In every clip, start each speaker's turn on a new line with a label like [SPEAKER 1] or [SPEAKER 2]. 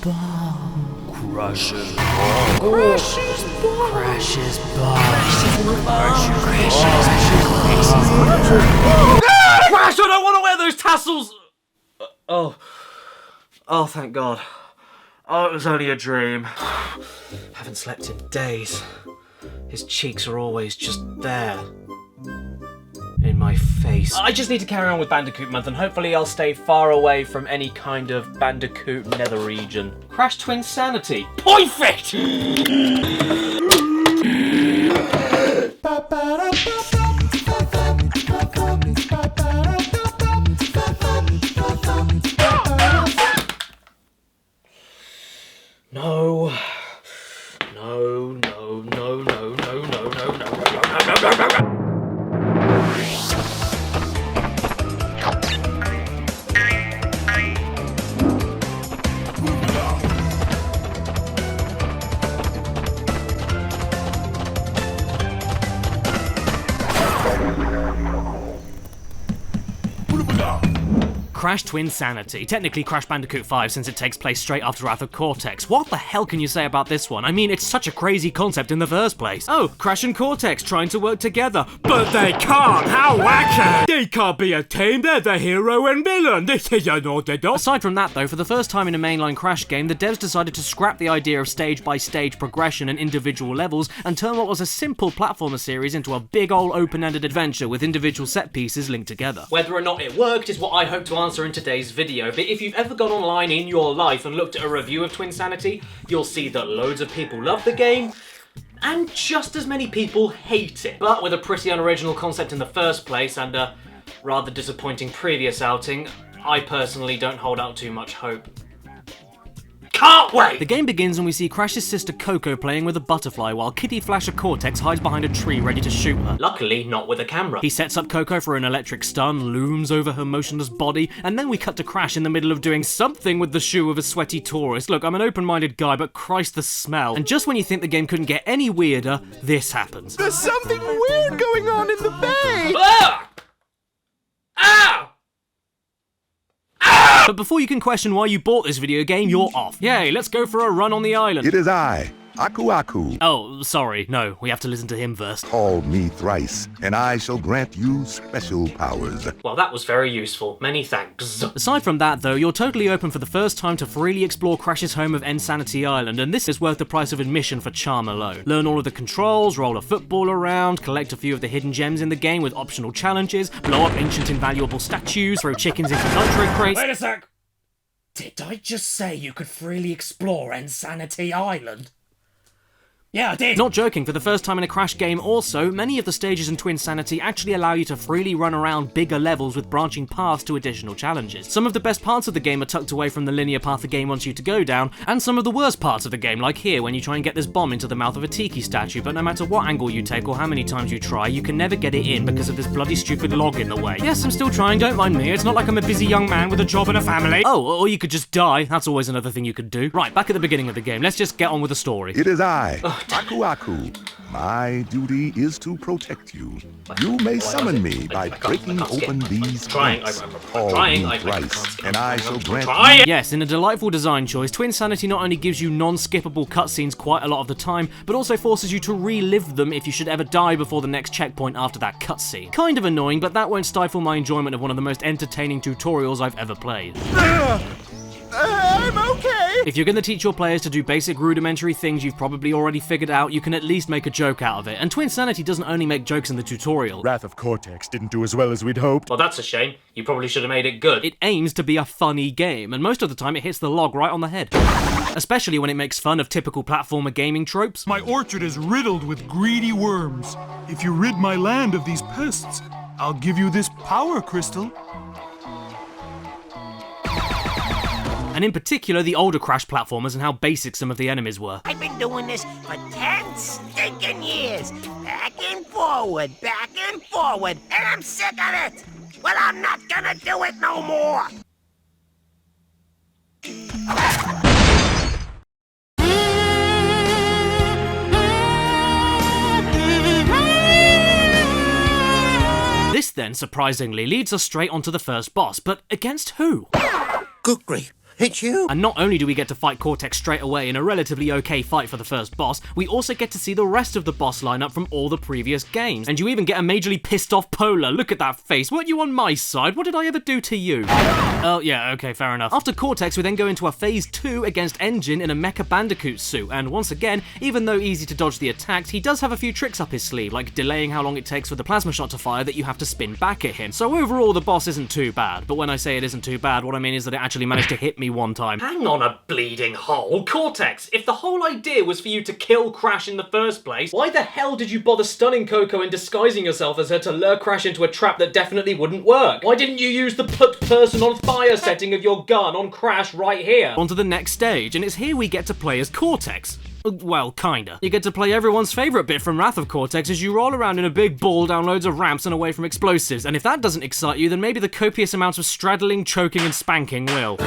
[SPEAKER 1] bomb.
[SPEAKER 2] Crash's bomb.
[SPEAKER 1] Crash's bomb.
[SPEAKER 2] Crash's bomb.
[SPEAKER 1] Crash, I don't want to wear those tassels! Oh, thank God. Oh, it was only a dream. Haven't slept in days. His cheeks are always just there. In my face. I just need to carry on with Bandicoot Month and hopefully I'll stay far away from any kind of Bandicoot nether region. Crash Twinsanity. Perfect! No. No, no, no, no, no, no, no, no, no, no, no, no. Crash Twinsanity. Technically Crash Bandicoot 5 since it takes place straight after Wrath of Cortex. What the hell can you say about this one? I mean, it's such a crazy concept in the first place. Oh, Crash and Cortex trying to work together. But they can't! How wacky! They can't be a team, they're the hero and villain! This is an order. Aside from that though, for the first time in a mainline Crash game, the devs decided to scrap the idea of stage-by-stage progression and individual levels and turn what was a simple platformer series into a big old open-ended adventure with individual set pieces linked together. Whether or not it worked is what I hope to answer in today's video, but if you've ever gone online in your life and looked at a review of Twinsanity, you'll see that loads of people love the game, and just as many people hate it. But with a pretty unoriginal concept in the first place and a rather disappointing previous outing, I personally don't hold out too much hope. Can't wait! The game begins and we see Crash's sister Coco playing with a butterfly while Kitty Flasher Cortex hides behind a tree ready to shoot her. Luckily, not with a camera. He sets up Coco for an electric stun, looms over her motionless body, and then we cut to Crash in the middle of doing something with the shoe of a sweaty tourist. Look, I'm an open-minded guy, but Christ, the smell. And just when you think the game couldn't get any weirder, this happens.
[SPEAKER 3] There's something weird going on in the bay!
[SPEAKER 1] Ah! Ow! But before you can question why you bought this video game, you're off. Yay, let's go for a run on the island.
[SPEAKER 4] It is I, Aku Aku.
[SPEAKER 1] Oh, sorry, no, we have to listen to him first.
[SPEAKER 4] Call me thrice, and I shall grant you special powers.
[SPEAKER 1] Well, that was very useful. Many thanks. Aside from that, though, you're totally open for the first time to freely explore Crash's home of Insanity Island, and this is worth the price of admission for charm alone. Learn all of the controls, roll a football around, collect a few of the hidden gems in the game with optional challenges, blow up ancient invaluable statues, throw chickens into nitro crates.
[SPEAKER 2] Wait a sec! Did I just say you could freely explore Insanity Island? Yeah, I did!
[SPEAKER 1] Not joking, for the first time in a Crash game also, many of the stages in Twinsanity actually allow you to freely run around bigger levels with branching paths to additional challenges. Some of the best parts of the game are tucked away from the linear path the game wants you to go down, and some of the worst parts of the game, like here when you try and get this bomb into the mouth of a tiki statue, but no matter what angle you take or how many times you try, you can never get it in because of this bloody stupid log in the way. Yes, I'm still trying, don't mind me, it's not like I'm a busy young man with a job and a family. Oh, or you could just die, that's always another thing you could do. Right, back at the beginning of the game, let's just get on with the story.
[SPEAKER 4] It is I, Aku Aku. My duty is to protect you. You may summon me by breaking open these crates. Call me thrice, and I shall grant you...
[SPEAKER 1] Yes, in a delightful design choice, Twinsanity not only gives you non-skippable cutscenes quite a lot of the time, but also forces you to relive them if you should ever die before the next checkpoint after that cutscene. Kind of annoying, but that won't stifle my enjoyment of one of the most entertaining tutorials I've ever played.
[SPEAKER 3] I'm okay!
[SPEAKER 1] If you're going to teach your players to do basic rudimentary things you've probably already figured out, you can at least make a joke out of it. And Twinsanity doesn't only make jokes in the tutorial.
[SPEAKER 3] Wrath of Cortex didn't do as well as we'd hoped.
[SPEAKER 1] Well, that's a shame. You probably should have made it good. It aims to be a funny game, and most of the time it hits the log right on the head. Especially when it makes fun of typical platformer gaming tropes.
[SPEAKER 5] My orchard is riddled with greedy worms. If you rid my land of these pests, I'll give you this power crystal.
[SPEAKER 1] And in particular, the older Crash platformers and how basic some of the enemies were.
[SPEAKER 6] I've been doing this for 10 stinking years. Back and forward, and I'm sick of it. Well, I'm not gonna do it no more.
[SPEAKER 1] This then, surprisingly, leads us straight onto the first boss, but against who?
[SPEAKER 6] Good grief. It's you.
[SPEAKER 1] And not only do we get to fight Cortex straight away in a relatively okay fight for the first boss, we also get to see the rest of the boss lineup from all the previous games. And you even get a majorly pissed off Polar. Look at that face. Weren't you on my side? What did I ever do to you? Oh yeah, okay, fair enough. After Cortex, we then go into a phase 2 against Engine in a Mecha Bandicoot suit. And once again, even though easy to dodge the attacks, he does have a few tricks up his sleeve, like delaying how long it takes for the plasma shot to fire that you have to spin back at him. So overall, the boss isn't too bad. But when I say it isn't too bad, what I mean is that it actually managed to hit me one time.
[SPEAKER 7] Hang on a bleeding hole. Cortex, if the whole idea was for you to kill Crash in the first place, why the hell did you bother stunning Coco and disguising yourself as her to lure Crash into a trap that definitely wouldn't work? Why didn't you use the put person on fire setting of your gun on Crash right here?
[SPEAKER 1] On to the next stage, and it's here we get to play as Cortex. Well, kinda. You get to play everyone's favourite bit from Wrath of Cortex as you roll around in a big ball down loads of ramps and away from explosives, and if that doesn't excite you, then maybe the copious amounts of straddling, choking and spanking will.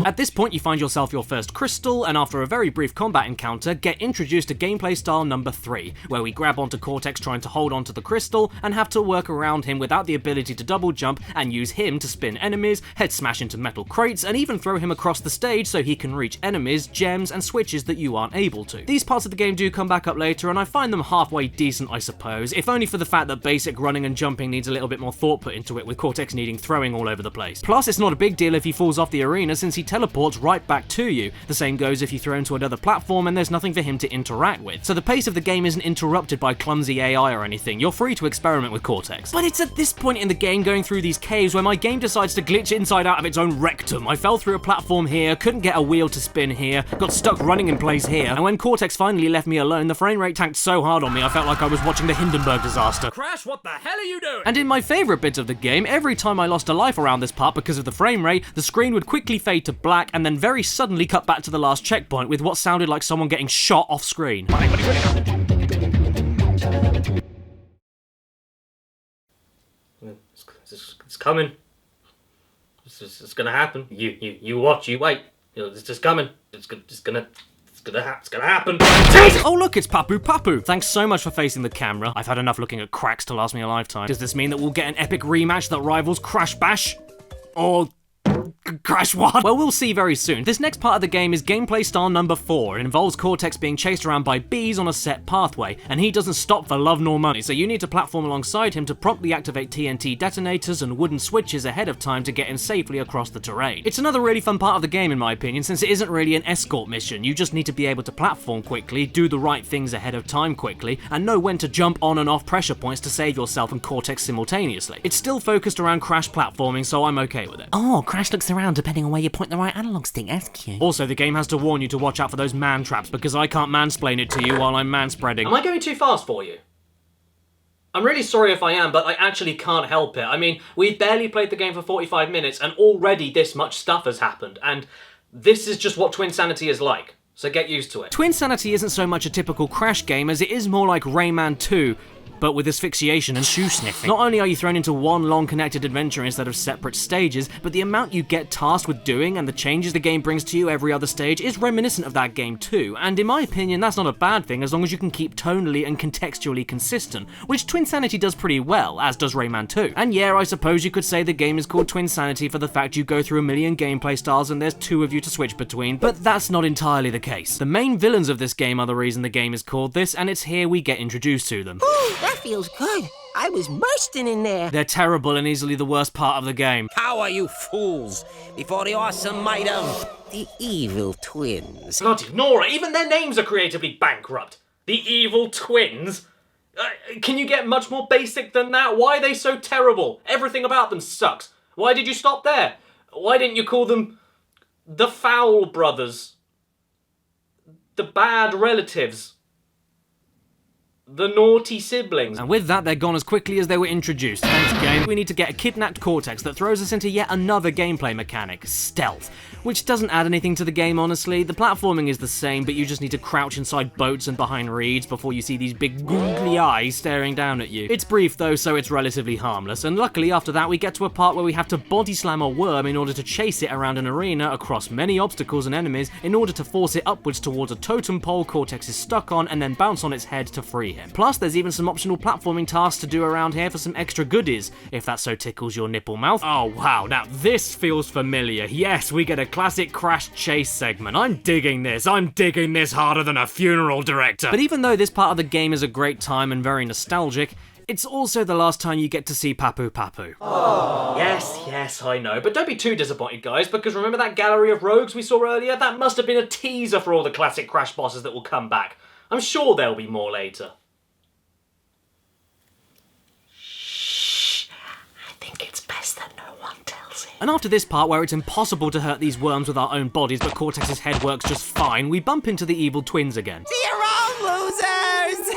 [SPEAKER 1] At this point, you find yourself your first crystal, and after a very brief combat encounter, get introduced to gameplay style number 3, where we grab onto Cortex trying to hold onto the crystal, and have to work around him without the ability to double jump, and use him to spin enemies, head smash into metal crates, and even throw him across the stage so he can reach enemies, gems, and switches that you aren't able to. These parts of the game do come back up later, and I find them halfway decent, I suppose, if only for the fact that basic running and jumping needs a little bit more thought put into it, with Cortex needing throwing all over the place. Plus, it's not a big deal if he falls off the arena, since he teleports right back to you. The same goes if you throw him to another platform and there's nothing for him to interact with. So the pace of the game isn't interrupted by clumsy AI or anything. You're free to experiment with Cortex. But it's at this point in the game, going through these caves, where my game decides to glitch inside out of its own rectum. I fell through a platform here, couldn't get a wheel to spin here, got stuck running in place here, and when Cortex finally left me alone, the frame rate tanked so hard on me I felt like I was watching the Hindenburg disaster.
[SPEAKER 7] Crash, what the hell are you doing?
[SPEAKER 1] And in my favourite bit of the game, every time I lost a life around this part because of the frame rate, the screen would quickly fade to black and then very suddenly cut back to the last checkpoint with what sounded like someone getting shot off screen.
[SPEAKER 7] It's coming. It's gonna happen. You watch, you wait. It's just coming. It's gonna happen.
[SPEAKER 1] Oh look, it's Pappu Pappu! Thanks so much for facing the camera. I've had enough looking at cracks to last me a lifetime. Does this mean that we'll get an epic rematch that rivals Crash Bash? Or Crash what? Well, we'll see very soon. This next part of the game is gameplay style number 4. It involves Cortex being chased around by bees on a set pathway, and he doesn't stop for love nor money, so you need to platform alongside him to promptly activate TNT detonators and wooden switches ahead of time to get him safely across the terrain. It's another really fun part of the game in my opinion, since it isn't really an escort mission. You just need to be able to platform quickly, do the right things ahead of time quickly, and know when to jump on and off pressure points to save yourself and Cortex simultaneously. It's still focused around Crash platforming, so I'm okay with it.
[SPEAKER 8] Oh, Crash looks around depending on where you point the right analog stick, that's cute.
[SPEAKER 1] Also, the game has to warn you to watch out for those man traps, because I can't mansplain it to you while I'm manspreading.
[SPEAKER 7] Am I going too fast for you? I'm really sorry if I am, but I actually can't help it. I mean, we've barely played the game for 45 minutes, and already this much stuff has happened, and this is just what Twinsanity is like, so get used to it.
[SPEAKER 1] Twinsanity isn't so much a typical Crash game as it is more like Rayman 2, but with asphyxiation and shoe sniffing. Not only are you thrown into one long connected adventure instead of separate stages, but the amount you get tasked with doing and the changes the game brings to you every other stage is reminiscent of that game too, and in my opinion that's not a bad thing as long as you can keep tonally and contextually consistent, which Twinsanity does pretty well, as does Rayman 2. And yeah, I suppose you could say the game is called Twinsanity for the fact you go through a million gameplay styles and there's 2 of you to switch between, but that's not entirely the case. The main villains of this game are the reason the game is called this, and it's here we get introduced to them.
[SPEAKER 6] That feels good. I was bursting in there.
[SPEAKER 1] They're terrible and easily the worst part of the game.
[SPEAKER 6] How are you fools before the awesome might of the evil twins?
[SPEAKER 7] Bloody Nora, even their names are creatively bankrupt. The Evil Twins? Can you get much more basic than that? Why are they so terrible? Everything about them sucks. Why did you stop there? Why didn't you call them the Foul Brothers? The Bad Relatives? The Naughty Siblings.
[SPEAKER 1] And with that, they're gone as quickly as they were introduced. Thanks, game. We need to get a kidnapped Cortex that throws us into yet another gameplay mechanic, stealth, which doesn't add anything to the game, honestly. The platforming is the same, but you just need to crouch inside boats and behind reeds before you see these big googly eyes staring down at you. It's brief though, so it's relatively harmless, and luckily after that we get to a part where we have to body slam a worm in order to chase it around an arena across many obstacles and enemies in order to force it upwards towards a totem pole Cortex is stuck on and then bounce on its head to free him. Plus, there's even some optional platforming tasks to do around here for some extra goodies, if that so tickles your nipple mouth. Oh wow, now this feels familiar. Yes, we get a classic Crash chase segment. I'm digging this harder than a funeral director. But even though this part of the game is a great time and very nostalgic, it's also the last time you get to see Pappu Pappu.
[SPEAKER 7] Yes, I know. But don't be too disappointed, guys, because remember that gallery of rogues we saw earlier? That must have been a teaser for all the classic Crash bosses that will come back. I'm sure there'll be more later.
[SPEAKER 6] Shh. I think it's best that no one tells him.
[SPEAKER 1] And after this part, where it's impossible to hurt these worms with our own bodies, but Cortex's head works just fine, we bump into the evil twins again.
[SPEAKER 6] See you around, losers!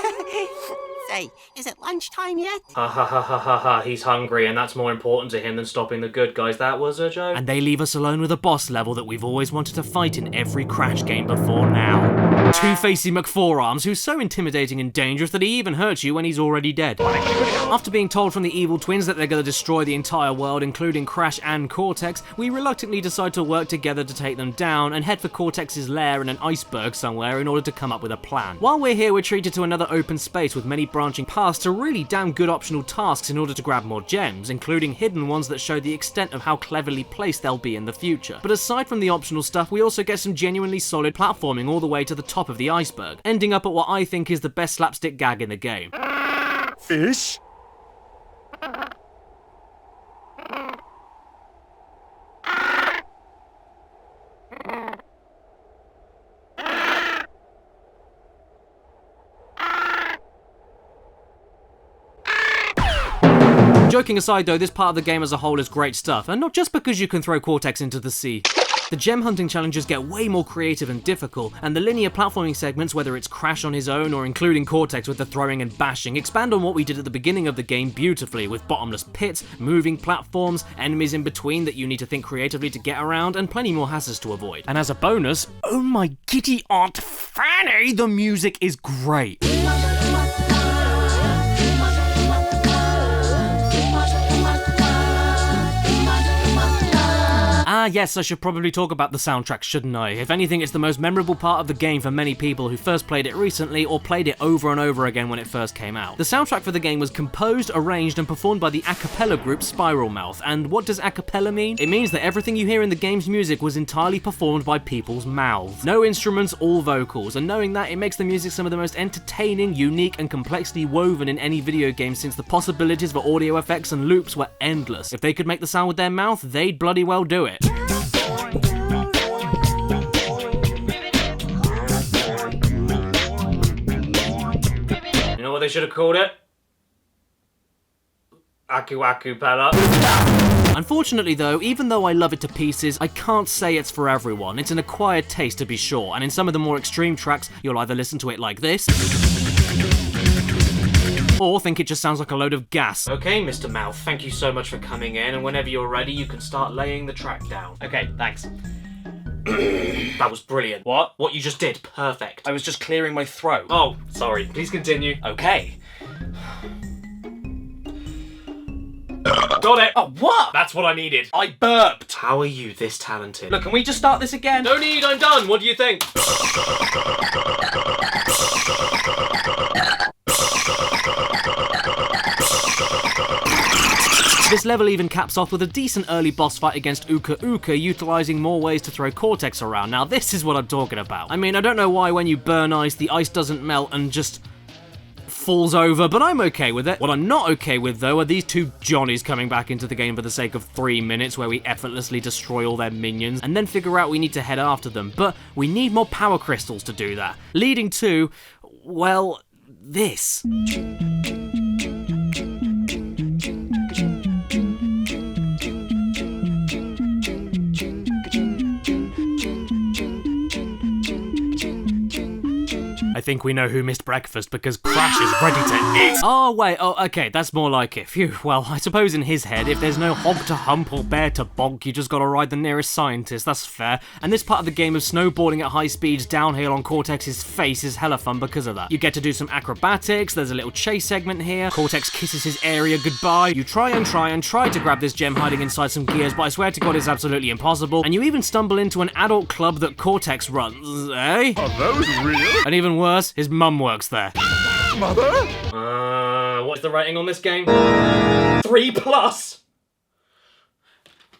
[SPEAKER 6] Say, is it lunchtime yet?
[SPEAKER 7] Ha, he's hungry and that's more important to him than stopping the good guys. That was a joke.
[SPEAKER 1] And they leave us alone with a boss level that we've always wanted to fight in every Crash game before now. Two-Facey McForearms, who's so intimidating and dangerous that he even hurts you when he's already dead. After being told from the evil twins that they're going to destroy the entire world, including Crash and Cortex, we reluctantly decide to work together to take them down and head for Cortex's lair in an iceberg somewhere in order to come up with a plan. While we're here, we're treated to another open space with many branching paths to really damn good optional tasks in order to grab more gems, including hidden ones that show the extent of how cleverly placed they'll be in the future. But aside from the optional stuff, we also get some genuinely solid platforming all the way to the top of the iceberg, ending up at what I think is the best slapstick gag in the game.
[SPEAKER 3] Fish?
[SPEAKER 1] Joking aside though, this part of the game as a whole is great stuff, and not just because you can throw Cortex into the sea. The gem hunting challenges get way more creative and difficult, and the linear platforming segments, whether it's Crash on his own or including Cortex with the throwing and bashing, expand on what we did at the beginning of the game beautifully, with bottomless pits, moving platforms, enemies in between that you need to think creatively to get around, and plenty more hazards to avoid. And as a bonus, oh my giddy Aunt Fanny, the music is great. Ah yes, I should probably talk about the soundtrack, shouldn't I? If anything, it's the most memorable part of the game for many people who first played it recently or played it over and over again when it first came out. The soundtrack for the game was composed, arranged and performed by the a cappella group Spiral Mouth. And what does a cappella mean? It means that everything you hear in the game's music was entirely performed by people's mouths. No instruments, all vocals, and knowing that, it makes the music some of the most entertaining, unique and complexly woven in any video game, since the possibilities for audio effects and loops were endless. If they could make the sound with their mouth, they'd bloody well do it.
[SPEAKER 7] You know what they should have called it? Aku Aku Pella.
[SPEAKER 1] Unfortunately though, even though I love it to pieces, I can't say it's for everyone. It's an acquired taste to be sure, and in some of the more extreme tracks, you'll either listen to it like this, or think it just sounds like a load of gas.
[SPEAKER 7] Okay, Mr. Mouth, thank you so much for coming in, and whenever you're ready, you can start laying the track down. Okay, thanks. That was brilliant. What? What you just did? Perfect.
[SPEAKER 1] I was just clearing my throat.
[SPEAKER 7] Oh, sorry. Please continue.
[SPEAKER 1] Okay.
[SPEAKER 7] Got it!
[SPEAKER 1] Oh, what?
[SPEAKER 7] That's what I needed.
[SPEAKER 1] I burped.
[SPEAKER 7] How are you this talented?
[SPEAKER 1] Look, can we just start this again?
[SPEAKER 7] No need, I'm done. What do you think?
[SPEAKER 1] This level even caps off with a decent early boss fight against Eurgh, utilising more ways to throw Cortex around. Now this is what I'm talking about. I mean, I don't know why when you burn ice, the ice doesn't melt and just falls over, but I'm okay with it. What I'm not okay with though are these two Johnnies coming back into the game for the sake of 3 minutes where we effortlessly destroy all their minions and then figure out we need to head after them. But we need more power crystals to do that, leading to, well, this. I think we know who missed breakfast because Crash is ready to eat. Oh, wait. Oh, okay. That's more like it. Phew. Well, I suppose in his head, if there's no hog to hump or bear to bonk, you just gotta ride the nearest scientist. That's fair. And this part of the game of snowboarding at high speeds downhill on Cortex's face is hella fun because of that. You get to do some acrobatics. There's a little chase segment here. Cortex kisses his area goodbye. You try to grab this gem hiding inside some gears, but I swear to God it's absolutely impossible. And you even stumble into an adult club that Cortex runs, eh?
[SPEAKER 3] Are those real?
[SPEAKER 1] And even worse, his mum works there.
[SPEAKER 3] Mother?
[SPEAKER 7] What's the rating on this game? 3+.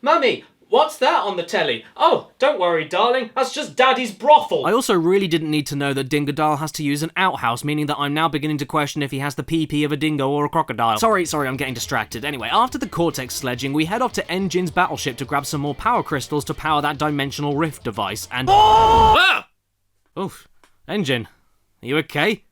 [SPEAKER 7] Mummy, what's that on the telly? Oh, don't worry, darling. That's just Daddy's brothel.
[SPEAKER 1] I also really didn't need to know that Dingodile has to use an outhouse, meaning that I'm now beginning to question if he has the PP of a dingo or a crocodile. Sorry, I'm getting distracted. Anyway, after the Cortex sledging, we head off to Engine's battleship to grab some more power crystals to power that dimensional rift device, and... Ah! Oof. Engine, are you okay?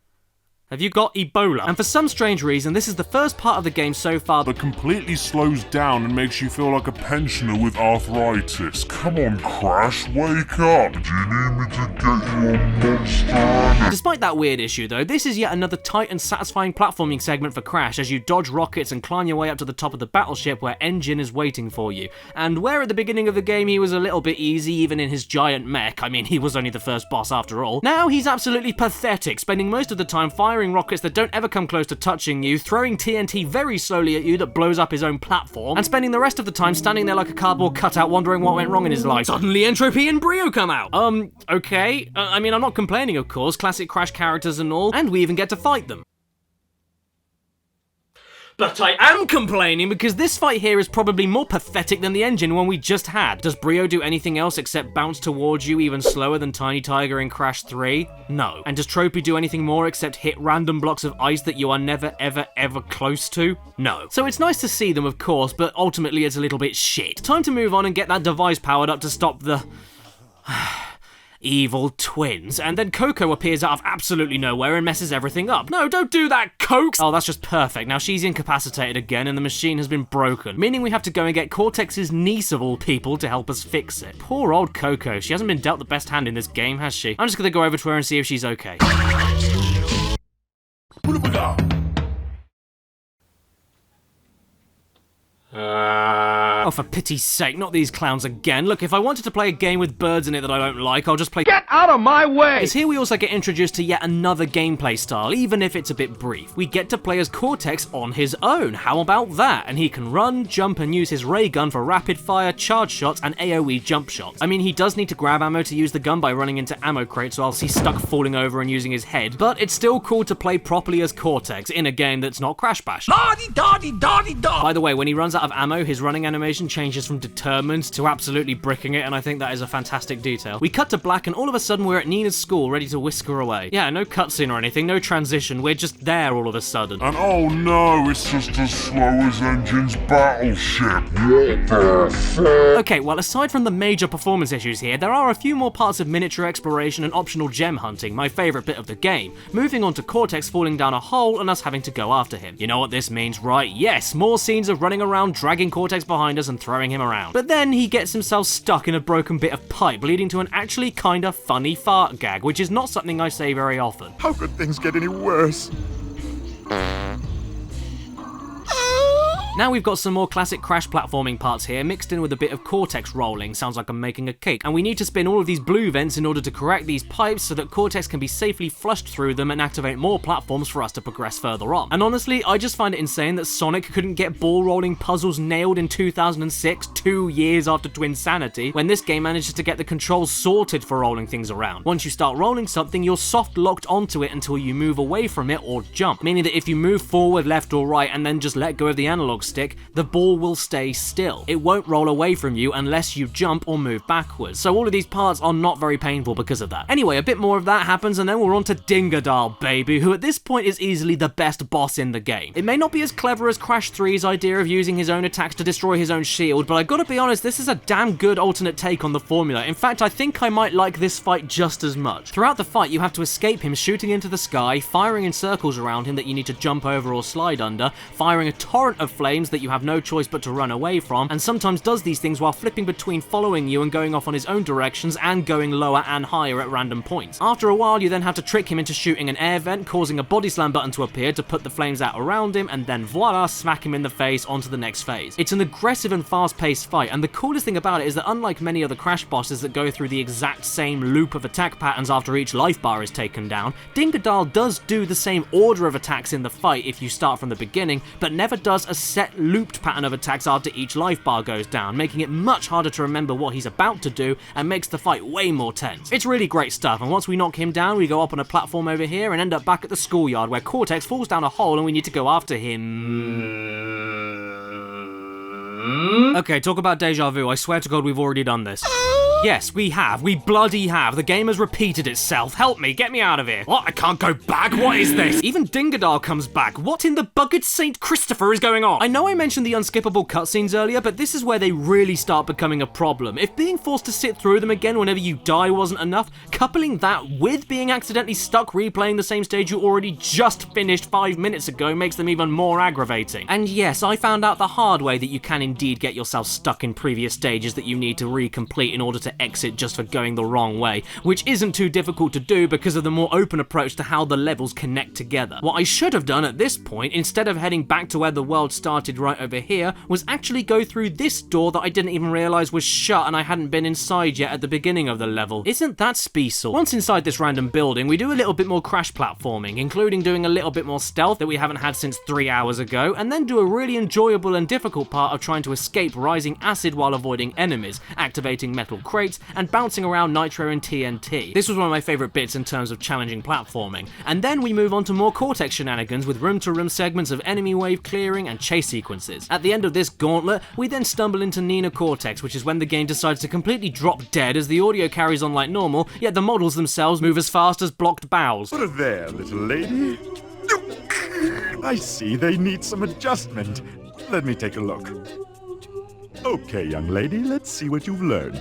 [SPEAKER 1] Have you got Ebola? And for some strange reason, this is the first part of the game so far
[SPEAKER 9] that completely slows down and makes you feel like a pensioner with arthritis. Come on, Crash, wake up! Do you need me to get you a monster?
[SPEAKER 1] Despite that weird issue though, this is yet another tight and satisfying platforming segment for Crash as you dodge rockets and climb your way up to the top of the battleship where Engine is waiting for you. And where at the beginning of the game he was a little bit easy even in his giant mech, I mean he was only the first boss after all, now he's absolutely pathetic, spending most of the time firing rockets that don't ever come close to touching you, throwing TNT very slowly at you that blows up his own platform, and spending the rest of the time standing there like a cardboard cutout wondering what went wrong in his life. Suddenly Entropy and Brio come out! Okay. I mean, I'm not complaining, of course, classic Crash characters and all, and we even get to fight them. But I am complaining because this fight here is probably more pathetic than the Engine one we just had. Does Brio do anything else except bounce towards you even slower than Tiny Tiger in Crash 3? No. And does Tropy do anything more except hit random blocks of ice that you are never ever close to? No. So it's nice to see them, of course, but ultimately it's a little bit shit. Time to move on and get that device powered up to stop the... evil twins, and then Coco appears out of absolutely nowhere and messes everything up. No, don't do that, Coke! Oh, that's just perfect. Now she's incapacitated again and the machine has been broken, meaning we have to go and get Cortex's niece of all people to help us fix it. Poor old Coco, she hasn't been dealt the best hand in this game, has she? I'm just gonna go over to her and see if she's okay. Oh, for pity's sake, not these clowns again. Look, if I wanted to play a game with birds in it that I don't like, I'll just play— Get out of my way! Because here we also get introduced to yet another gameplay style, even if it's a bit brief. We get to play as Cortex on his own. How about that? And he can run, jump, and use his ray gun for rapid fire, charge shots, and AoE jump shots. I mean, he does need to grab ammo to use the gun by running into ammo crates, or else he's stuck falling over and using his head, but it's still cool to play properly as Cortex in a game that's not Crash Bash. By the way, when he runs out of ammo, his running animation changes from determined to absolutely bricking it, and I think that is a fantastic detail. We cut to black and all of a sudden we're at Nina's school ready to whisk her away. Yeah, no cutscene or anything, no transition, we're just there all of a sudden.
[SPEAKER 9] And oh no, it's just as slow as Engine's battleship. What the fuck?
[SPEAKER 1] Okay, well aside from the major performance issues here, there are a few more parts of miniature exploration and optional gem hunting, my favourite bit of the game. Moving on to Cortex falling down a hole and us having to go after him. You know what this means, right? Yes, more scenes of running around, dragging Cortex behind us and throwing him around. But then he gets himself stuck in a broken bit of pipe, leading to an actually kinda funny fart gag, which is not something I say very often.
[SPEAKER 3] How could things get any worse?
[SPEAKER 1] Now we've got some more classic Crash platforming parts here, mixed in with a bit of Cortex rolling, sounds like I'm making a cake. And we need to spin all of these blue vents in order to correct these pipes so that Cortex can be safely flushed through them and activate more platforms for us to progress further on. And honestly, I just find it insane that Sonic couldn't get ball rolling puzzles nailed in 2006, 2 years after Twinsanity, when this game manages to get the controls sorted for rolling things around. Once you start rolling something, you're soft locked onto it until you move away from it or jump, meaning that if you move forward, left or right and then just let go of the analog stick, the ball will stay still. It won't roll away from you unless you jump or move backwards. So all of these parts are not very painful because of that. Anyway, a bit more of that happens and then we're on to Dingodile, baby, who at this point is easily the best boss in the game. It may not be as clever as Crash 3's idea of using his own attacks to destroy his own shield, but I gotta be honest, this is a damn good alternate take on the formula. In fact, I think I might like this fight just as much. Throughout the fight, you have to escape him shooting into the sky, firing in circles around him that you need to jump over or slide under, firing a torrent of flames that you have no choice but to run away from, and sometimes does these things while flipping between following you and going off on his own directions and going lower and higher at random points. After a while, you then have to trick him into shooting an air vent, causing a body slam button to appear to put the flames out around him, and then voila, smack him in the face onto the next phase. It's an aggressive and fast-paced fight, and the coolest thing about it is that unlike many other Crash bosses that go through the exact same loop of attack patterns after each life bar is taken down, Dingodile does do the same order of attacks in the fight if you start from the beginning, but never does a set set looped pattern of attacks after each life bar goes down, making it much harder to remember what he's about to do and makes the fight way more tense. It's really great stuff, and once we knock him down, we go up on a platform over here and end up back at the schoolyard where Cortex falls down a hole and we need to go after him. Okay, talk about deja vu. I swear to God we've already done this. Yes, we have. We bloody have. The game has repeated itself. Help me, get me out of here. What? I can't go back? What is this? Even Dingodile comes back. What in the bucket St. Christopher is going on? I know I mentioned the unskippable cutscenes earlier, but this is where they really start becoming a problem. If being forced to sit through them again whenever you die wasn't enough, coupling that with being accidentally stuck replaying the same stage you already just finished 5 minutes ago makes them even more aggravating. And yes, I found out the hard way that you can indeed get yourself stuck in previous stages that you need to recomplete in order to exit just for going the wrong way, which isn't too difficult to do because of the more open approach to how the levels connect together. What I should have done at this point, instead of heading back to where the world started right over here, was actually go through this door that I didn't even realise was shut and I hadn't been inside yet at the beginning of the level. Isn't that special? Once inside this random building, we do a little bit more crash platforming, including doing a little bit more stealth that we haven't had since 3 hours ago, and then do a really enjoyable and difficult part of trying to escape rising acid while avoiding enemies, activating metal crates, and bouncing around nitro and TNT. This was one of my favourite bits in terms of challenging platforming. And then we move on to more Cortex shenanigans with room-to-room segments of enemy wave clearing and chase sequences. At the end of this gauntlet, we then stumble into Nina Cortex, which is when the game decides to completely drop dead as the audio carries on like normal, yet the models themselves move as fast as blocked bowels.
[SPEAKER 3] Put it there, little lady. I see they need some adjustment. Let me take a look. Okay, young lady, let's see what you've learned.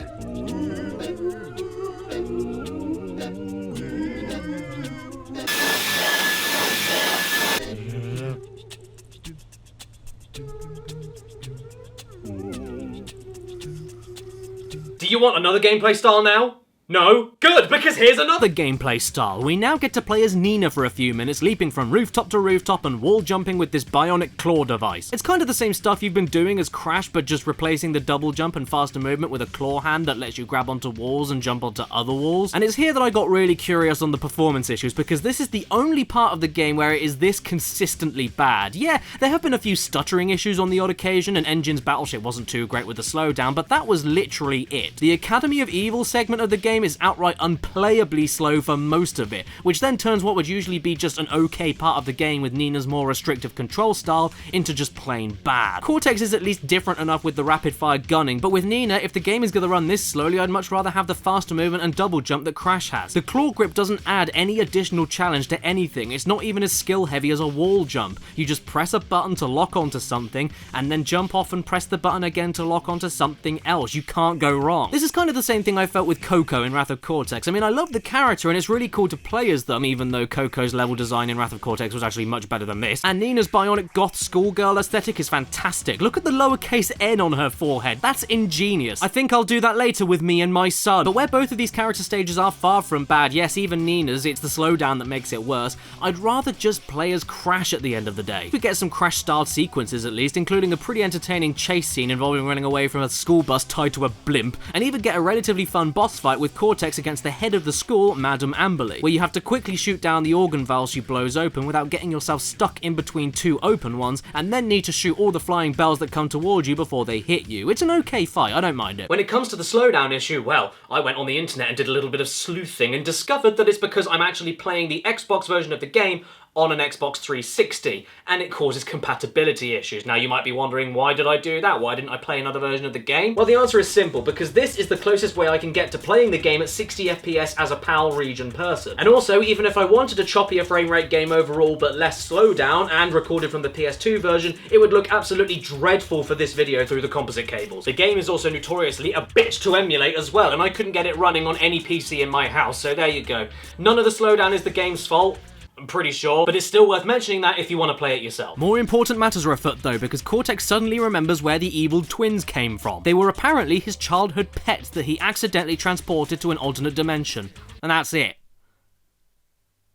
[SPEAKER 7] Do you want another gameplay style now? No? Good, because here's another
[SPEAKER 1] gameplay style. We now get to play as Nina for a few minutes, leaping from rooftop to rooftop and wall jumping with this bionic claw device. It's kind of the same stuff you've been doing as Crash, but just replacing the double jump and faster movement with a claw hand that lets you grab onto walls and jump onto other walls. And it's here that I got really curious on the performance issues, because this is the only part of the game where it is this consistently bad. Yeah, there have been a few stuttering issues on the odd occasion, and Engine's Battleship wasn't too great with the slowdown, but that was literally it. The Academy of Evil segment of the game is outright unplayably slow for most of it, which then turns what would usually be just an okay part of the game with Nina's more restrictive control style into just plain bad. Cortex is at least different enough with the rapid fire gunning, but with Nina, if the game is going to run this slowly, I'd much rather have the faster movement and double jump that Crash has. The claw grip doesn't add any additional challenge to anything. It's not even as skill heavy as a wall jump. You just press a button to lock onto something and then jump off and press the button again to lock onto something else. You can't go wrong. This is kind of the same thing I felt with Coco in Wrath of Cortex. I mean, I love the character and it's really cool to play as them, even though Coco's level design in Wrath of Cortex was actually much better than this. And Nina's bionic goth schoolgirl aesthetic is fantastic. Look at the lowercase n on her forehead. That's ingenious. I think I'll do that later with me and my son. But where both of these character stages are far from bad, yes, even Nina's, it's the slowdown that makes it worse, I'd rather just play as Crash at the end of the day. We get some Crash-styled sequences at least, including a pretty entertaining chase scene involving running away from a school bus tied to a blimp, and even get a relatively fun boss fight with Cortex against the head of the school, Madame Amberley, where you have to quickly shoot down the organ valve she blows open without getting yourself stuck in between two open ones, and then need to shoot all the flying bells that come towards you before they hit you. It's an okay fight, I don't mind it.
[SPEAKER 7] When it comes to the slowdown issue, well, I went on the internet and did a little bit of sleuthing and discovered that it's because I'm actually playing the Xbox version of the game on an Xbox 360, and it causes compatibility issues. Now you might be wondering, why did I do that? Why didn't I play another version of the game? Well, the answer is simple, because this is the closest way I can get to playing the game at 60 FPS as a PAL region person. And also, even if I wanted a choppier frame rate game overall but less slowdown and recorded from the PS2 version, it would look absolutely dreadful for this video through the composite cables. The game is also notoriously a bitch to emulate as well, and I couldn't get it running on any PC in my house, so there you go. None of the slowdown is the game's fault, I'm pretty sure, but it's still worth mentioning that if you want to play it yourself.
[SPEAKER 1] More important matters are afoot though, because Cortex suddenly remembers where the evil twins came from. They were apparently his childhood pets that he accidentally transported to an alternate dimension. And that's it.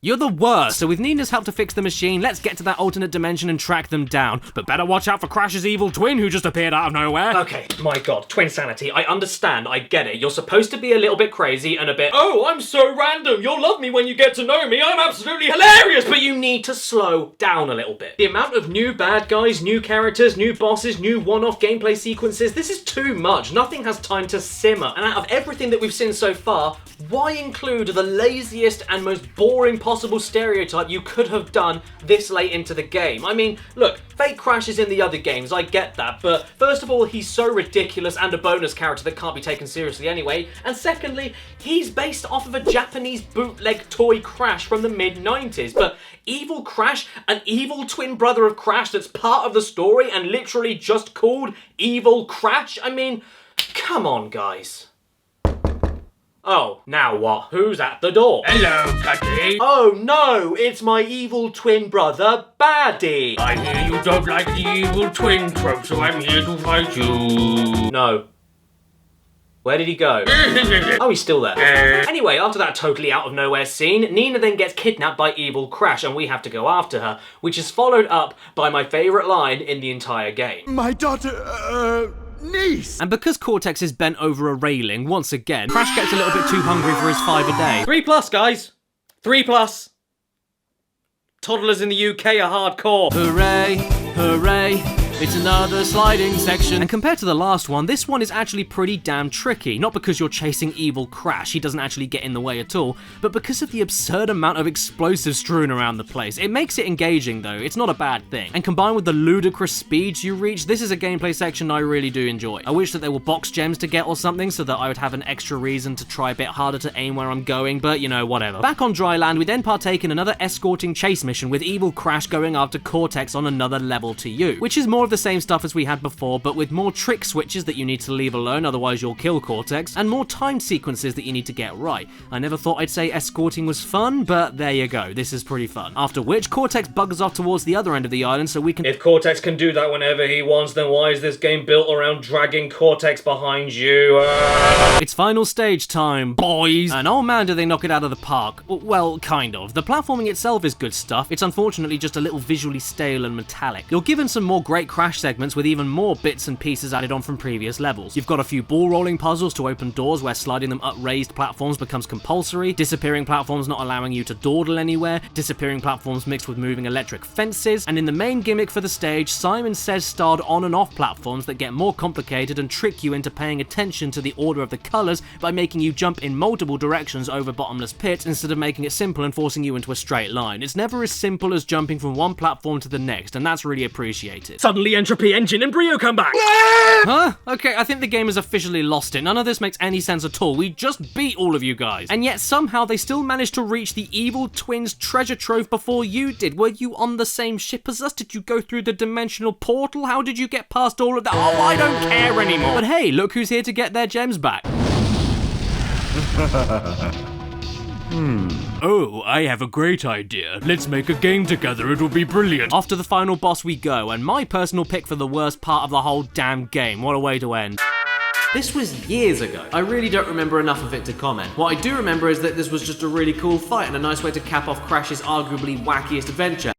[SPEAKER 1] You're the worst. So with Nina's help to fix the machine, let's get to that alternate dimension and track them down. But better watch out for Crash's evil twin who just appeared out of nowhere.
[SPEAKER 7] Okay, my god, Twinsanity, I understand, I get it. You're supposed to be a little bit crazy and a bit, oh, I'm so random, you'll love me when you get to know me, I'm absolutely hilarious, but you need to slow down a little bit. The amount of new bad guys, new characters, new bosses, new one-off gameplay sequences, this is too much. Nothing has time to simmer. And out of everything that we've seen so far, why include the laziest and most boring possible stereotype you could have done this late into the game? I mean, look, fake Crash is in the other games, I get that, but first of all, he's so ridiculous and a bonus character that can't be taken seriously anyway, and secondly, he's based off of a Japanese bootleg toy Crash from the mid-90s, but evil Crash, an evil twin brother of Crash that's part of the story and literally just called Evil Crash? I mean, come on, guys. Oh, now what? Who's at the door?
[SPEAKER 2] Hello, Caddy.
[SPEAKER 7] Oh no, it's my evil twin brother, Baddie.
[SPEAKER 2] I hear you don't like the evil twin trope, so I'm here to fight you.
[SPEAKER 7] No. Where did he go? Oh, he's still there. Anyway, after that totally out of nowhere scene, Nina then gets kidnapped by evil Crash and we have to go after her, which is followed up by my favourite line in the entire game.
[SPEAKER 3] My daughter, niece!
[SPEAKER 1] And because Cortex is bent over a railing, once again, Crash gets a little bit too hungry for his 5 a day.
[SPEAKER 7] 3+, guys. 3+. Toddlers in the UK are hardcore.
[SPEAKER 1] Hooray, hooray. It's another sliding section. And compared to the last one, this one is actually pretty damn tricky. Not because you're chasing evil Crash, he doesn't actually get in the way at all, but because of the absurd amount of explosives strewn around the place. It makes it engaging though, it's not a bad thing. And combined with the ludicrous speeds you reach, this is a gameplay section I really do enjoy. I wish that there were box gems to get or something so that I would have an extra reason to try a bit harder to aim where I'm going, but you know, whatever. Back on dry land, we then partake in another escorting chase mission with evil Crash going after Cortex on another level to you, which is more of the same stuff as we had before, but with more trick switches that you need to leave alone, otherwise you'll kill Cortex, and more timed sequences that you need to get right. I never thought I'd say escorting was fun, but there you go, this is pretty fun. After which, Cortex buggers off towards the other end of the island so we can—
[SPEAKER 7] If Cortex can do that whenever he wants, then why is this game built around dragging Cortex behind you?
[SPEAKER 1] It's final stage time, boys! And oh man, do they knock it out of the park. Well, kind of. The platforming itself is good stuff, it's unfortunately just a little visually stale and metallic. You're given some more great Crash segments with even more bits and pieces added on from previous levels. You've got a few ball rolling puzzles to open doors where sliding them up raised platforms becomes compulsory, disappearing platforms not allowing you to dawdle anywhere, disappearing platforms mixed with moving electric fences, and in the main gimmick for the stage, Simon Says starred on and off platforms that get more complicated and trick you into paying attention to the order of the colours by making you jump in multiple directions over bottomless pits instead of making it simple and forcing you into a straight line. It's never as simple as jumping from one platform to the next, and that's really appreciated.
[SPEAKER 7] Suddenly Entropy Engine and Brio come back!
[SPEAKER 1] Huh? Okay, I think the game has officially lost it. None of this makes any sense at all. We just beat all of you guys. And yet somehow they still managed to reach the evil twins treasure trove before you did. Were you on the same ship as us? Did you go through the dimensional portal? How did you get past all of that? Oh, I don't care anymore. But hey, look who's here to get their gems back. Oh, I have a great idea. Let's make a game together, it'll be brilliant. Off to the final boss we go, and my personal pick for the worst part of the whole damn game. What a way to end.
[SPEAKER 10] This was years ago. I really don't remember enough of it to comment. What I do remember is that this was just a really cool fight and a nice way to cap off Crash's arguably wackiest adventure.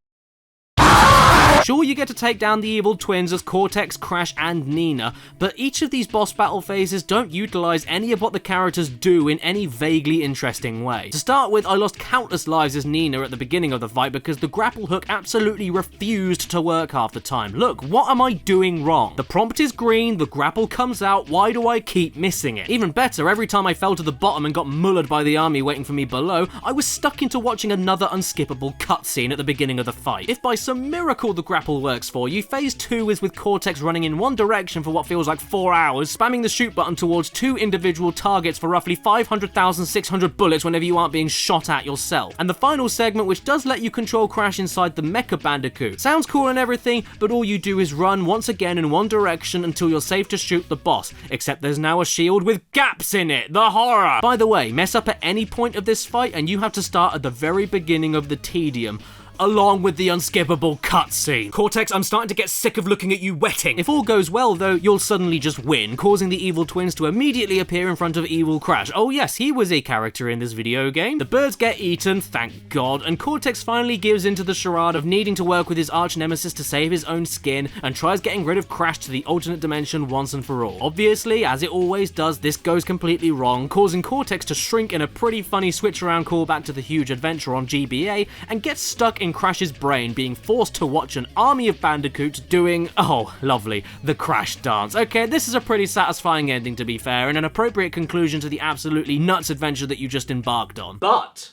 [SPEAKER 1] Sure, you get to take down the evil twins as Cortex, Crash, and Nina, but each of these boss battle phases don't utilise any of what the characters do in any vaguely interesting way. To start with, I lost countless lives as Nina at the beginning of the fight because the grapple hook absolutely refused to work half the time. Look, what am I doing wrong? The prompt is green, the grapple comes out, why do I keep missing it? Even better, every time I fell to the bottom and got mullered by the army waiting for me below, I was stuck into watching another unskippable cutscene at the beginning of the fight. If by some miracle the grapple works for you, phase 2 is with Cortex running in one direction for what feels like 4 hours, spamming the shoot button towards 2 individual targets for roughly 500,600 bullets whenever you aren't being shot at yourself. And the final segment, which does let you control Crash inside the Mecha Bandicoot. Sounds cool and everything, but all you do is run once again in one direction until you're safe to shoot the boss, except there's now a shield with gaps in it. The horror! By the way, mess up at any point of this fight and you have to start at the very beginning of the tedium. along with the unskippable cutscene. Cortex, I'm starting to get sick of looking at you wetting. If all goes well though, you'll suddenly just win, causing the evil twins to immediately appear in front of evil Crash. Oh yes, he was a character in this video game. The birds get eaten, thank God, and Cortex finally gives into the charade of needing to work with his arch nemesis to save his own skin, and tries getting rid of Crash to the alternate dimension once and for all. Obviously, as it always does, this goes completely wrong, causing Cortex to shrink in a pretty funny switch around callback to the huge adventure on GBA, and gets stuck in Crash's brain, being forced to watch an army of bandicoots doing, oh lovely, the Crash dance. Okay, this is a pretty satisfying ending to be fair, and an appropriate conclusion to the absolutely nuts adventure that you just embarked on.
[SPEAKER 7] But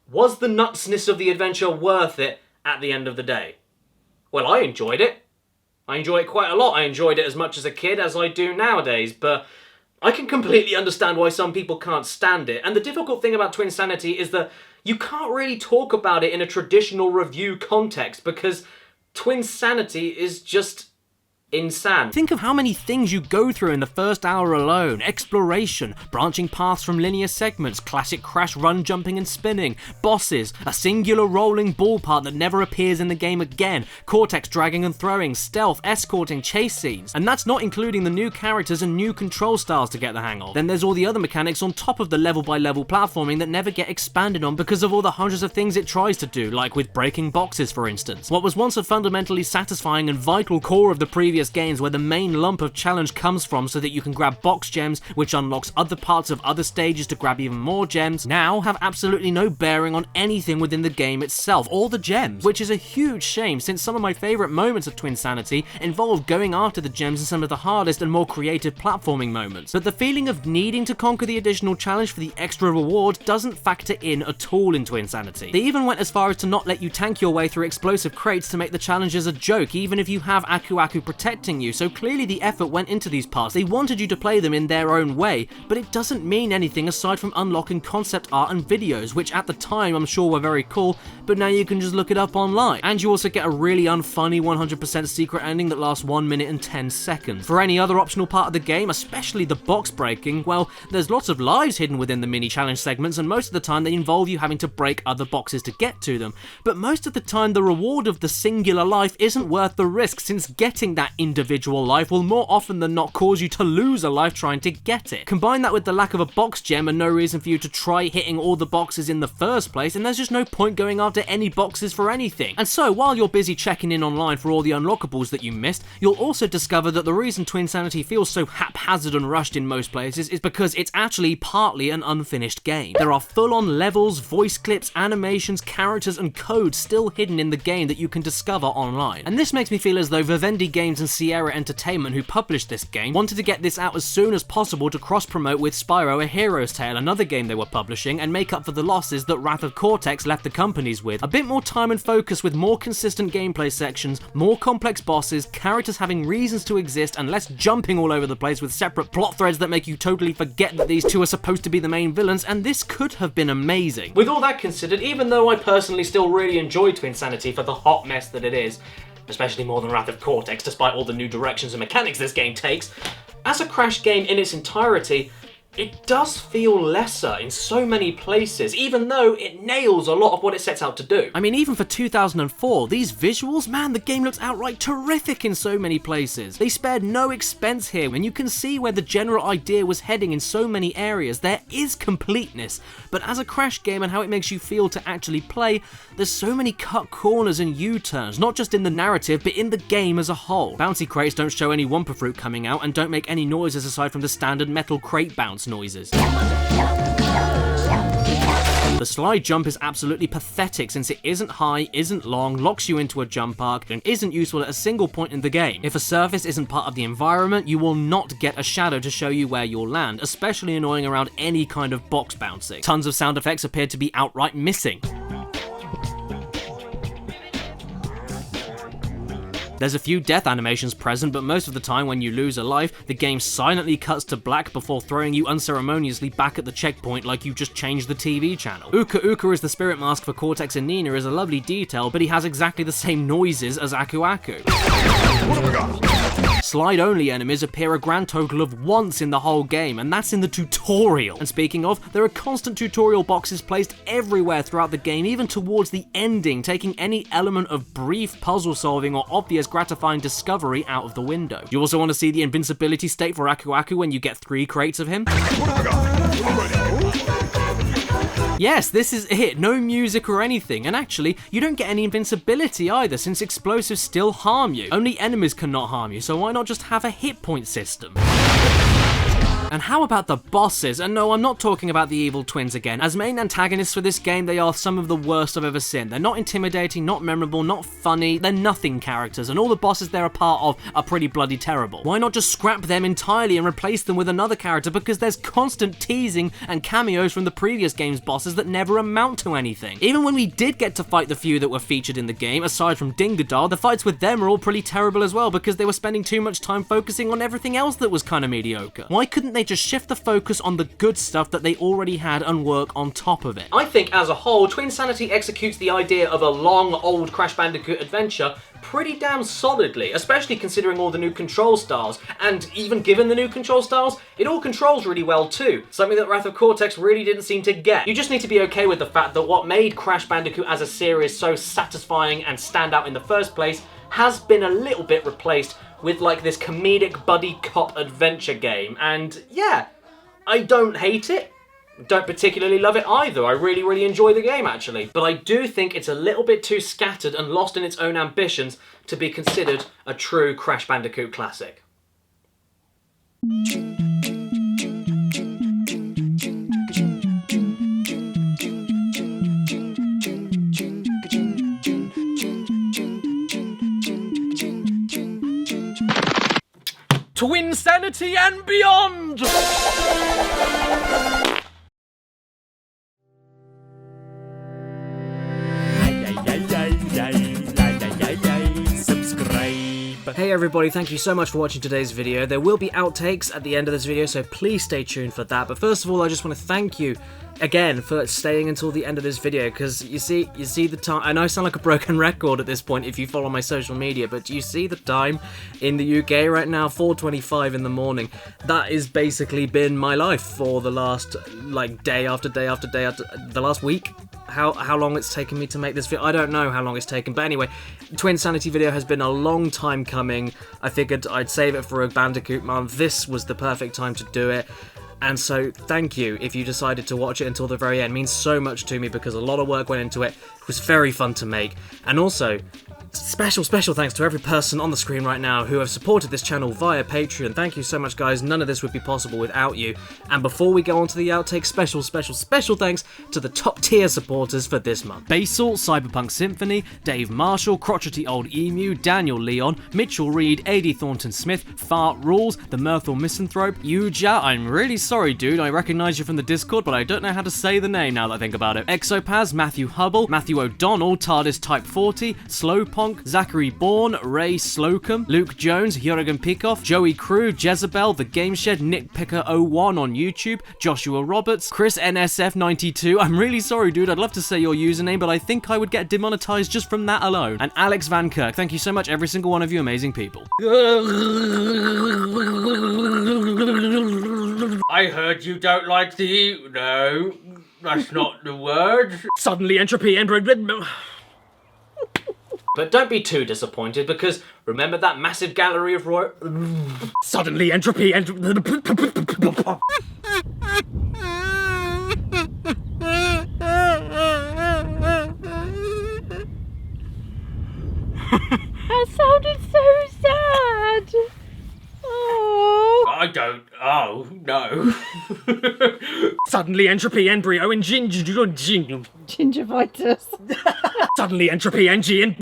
[SPEAKER 7] was the nutsness of the adventure worth it at the end of the day? Well, I enjoyed it. I enjoy it quite a lot. I enjoyed it as much as a kid as I do nowadays, but I can completely understand why some people can't stand it. And the difficult thing about Twinsanity is that you can't really talk about it in a traditional review context, because Twinsanity is just insane.
[SPEAKER 1] Think of how many things you go through in the first hour alone. Exploration, branching paths from linear segments, classic Crash run jumping and spinning, bosses, a singular rolling ball part that never appears in the game again, Cortex dragging and throwing, stealth, escorting, chase scenes. And that's not including the new characters and new control styles to get the hang of. Then there's all the other mechanics on top of the level by level platforming that never get expanded on because of all the hundreds of things it tries to do, like with breaking boxes for instance. What was once a fundamentally satisfying and vital core of the previous games, where the main lump of challenge comes from so that you can grab box gems, which unlocks other parts of other stages to grab even more gems, now have absolutely no bearing on anything within the game itself, or the gems, which is a huge shame, since some of my favourite moments of Twinsanity involved going after the gems in some of the hardest and more creative platforming moments. But the feeling of needing to conquer the additional challenge for the extra reward doesn't factor in at all in Twinsanity. They even went as far as to not let you tank your way through explosive crates to make the challenges a joke, even if you have Aku Aku protecting you, so clearly the effort went into these parts. They wanted you to play them in their own way, but it doesn't mean anything aside from unlocking concept art and videos, which at the time I'm sure were very cool, but now you can just look it up online. And you also get a really unfunny 100% secret ending that lasts 1 minute and 10 seconds. For any other optional part of the game, especially the box breaking, well, there's lots of lives hidden within the mini challenge segments, and most of the time they involve you having to break other boxes to get to them. But most of the time the reward of the singular life isn't worth the risk, since getting that individual life will more often than not cause you to lose a life trying to get it. Combine that with the lack of a box gem and no reason for you to try hitting all the boxes in the first place, and there's just no point going after any boxes for anything. And so while you're busy checking in online for all the unlockables that you missed, you'll also discover that the reason Twinsanity feels so haphazard and rushed in most places is because it's actually partly an unfinished game. There are full-on levels, voice clips, animations, characters and code still hidden in the game that you can discover online. And this makes me feel as though Vivendi Games and Sierra Entertainment, who published this game, wanted to get this out as soon as possible to cross-promote with Spyro: A Hero's Tale, another game they were publishing, and make up for the losses that Wrath of Cortex left the companies with. A bit more time and focus with more consistent gameplay sections, more complex bosses, characters having reasons to exist, and less jumping all over the place with separate plot threads that make you totally forget that these two are supposed to be the main villains, and this could have been amazing.
[SPEAKER 7] With all that considered, even though I personally still really enjoy Twinsanity for the hot mess that it is, especially more than Wrath of Cortex, despite all the new directions and mechanics this game takes, as a Crash game in its entirety, it does feel lesser in so many places, even though it nails a lot of what it sets out to do.
[SPEAKER 1] I mean, even for 2004, these visuals, man, the game looks outright terrific in so many places. They spared no expense here, and you can see where the general idea was heading in so many areas. There is completeness, but as a Crash game and how it makes you feel to actually play, there's so many cut corners and U-turns, not just in the narrative, but in the game as a whole. Bouncy crates don't show any Wumpa fruit coming out, and don't make any noises aside from the standard metal crate bounce noises. The slide jump is absolutely pathetic, since it isn't high, isn't long, locks you into a jump arc, and isn't useful at a single point in the game. If a surface isn't part of the environment, you will not get a shadow to show you where you'll land, especially annoying around any kind of box bouncing. Tons of sound effects appear to be outright missing. There's a few death animations present, but most of the time when you lose a life, the game silently cuts to black before throwing you unceremoniously back at the checkpoint like you just changed the TV channel. Uka Uka as the spirit mask for Cortex and Nina is a lovely detail, but he has exactly the same noises as Aku Aku. Slide-only enemies appear a grand total of once in the whole game, and that's in the tutorial. And speaking of, there are constant tutorial boxes placed everywhere throughout the game, even towards the ending, taking any element of brief puzzle solving or obvious gratifying discovery out of the window. You also want to see the invincibility state for Aku Aku when you get 3 crates of him? Yes, this is it, no music or anything, and actually, you don't get any invincibility either, since explosives still harm you. Only enemies cannot harm you, so why not just have a hit point system? And how about the bosses? And no, I'm not talking about the evil twins again. As main antagonists for this game, they are some of the worst I've ever seen. They're not intimidating, not memorable, not funny, they're nothing characters, and all the bosses they're a part of are pretty bloody terrible. Why not just scrap them entirely and replace them with another character, because there's constant teasing and cameos from the previous game's bosses that never amount to anything. Even when we did get to fight the few that were featured in the game, aside from Dingodile, the fights with them are all pretty terrible as well, because they were spending too much time focusing on everything else that was kind of mediocre. Why couldn't they just shift the focus on the good stuff that they already had and work on top of it?
[SPEAKER 7] I think as a whole, Twinsanity executes the idea of a long, old Crash Bandicoot adventure pretty damn solidly, especially considering all the new control styles, and even given the new control styles, it all controls really well too, something that Wrath of Cortex really didn't seem to get. You just need to be okay with the fact that what made Crash Bandicoot as a series so satisfying and stand out in the first place has been a little bit replaced with like this comedic buddy cop adventure game, and yeah, I don't hate it, don't particularly love it either. I really enjoy the game actually, but I do think it's a little bit too scattered and lost in its own ambitions to be considered a true Crash Bandicoot classic.
[SPEAKER 1] Twinsanity and beyond! Hey everybody, thank you so much for watching today's video. There will be outtakes at the end of this video, so please stay tuned for that. But first of all, I just want to thank you again for staying until the end of this video, because you see the time. I know I sound like a broken record at this point if you follow my social media, but do you see the time in the UK right now? 4:25 in the morning. That has basically been my life for the last like day after day after day after the last week. How long it's taken me to make this video, I don't know how long it's taken, but anyway, Twinsanity video has been a long time coming. I figured I'd save it for a Bandicoot month. This was the perfect time to do it. And so thank you if you decided to watch it until the very end. It means so much to me because a lot of work went into it. It was very fun to make. And also, special thanks to every person on the screen right now who have supported this channel via Patreon. Thank you so much, guys. None of this would be possible without you. And before we go on to the outtakes, special thanks to the top tier supporters for this month. Basil, Cyberpunk Symphony, Dave Marshall, Crotchety Old Emu, Daniel Leon, Mitchell Reed, AD Thornton Smith, Fart Rules, The Mirthful Misanthrope, Eurgh, I'm really sorry dude, I recognise you from the Discord, but I don't know how to say the name now that I think about it. Exopaz, Matthew Hubble, Matthew O'Donnell, TARDIS Type 40, Slowponk, Zachary Bourne, Ray Slocum, Luke Jones, Jurgen Pickoff, Joey Crew, Jezebel, The Game Shed, Nickpicker01 on YouTube, Joshua Roberts, Chris NSF92, I'm really sorry dude, I'd love to say your username, but I think I would get demonetized just from that alone, and Alex Van Kirk. Thank you so much, every single one of you amazing people.
[SPEAKER 7] I heard you don't like the... No, that's not the word.
[SPEAKER 1] Suddenly entropy and...
[SPEAKER 7] But don't be too disappointed, because remember that massive gallery of
[SPEAKER 1] Suddenly entropy and...
[SPEAKER 11] That sounded so sad. Oh.
[SPEAKER 7] I don't... Oh, no.
[SPEAKER 1] Suddenly entropy embryo and
[SPEAKER 11] Gingivitis.
[SPEAKER 1] Suddenly entropy NG and...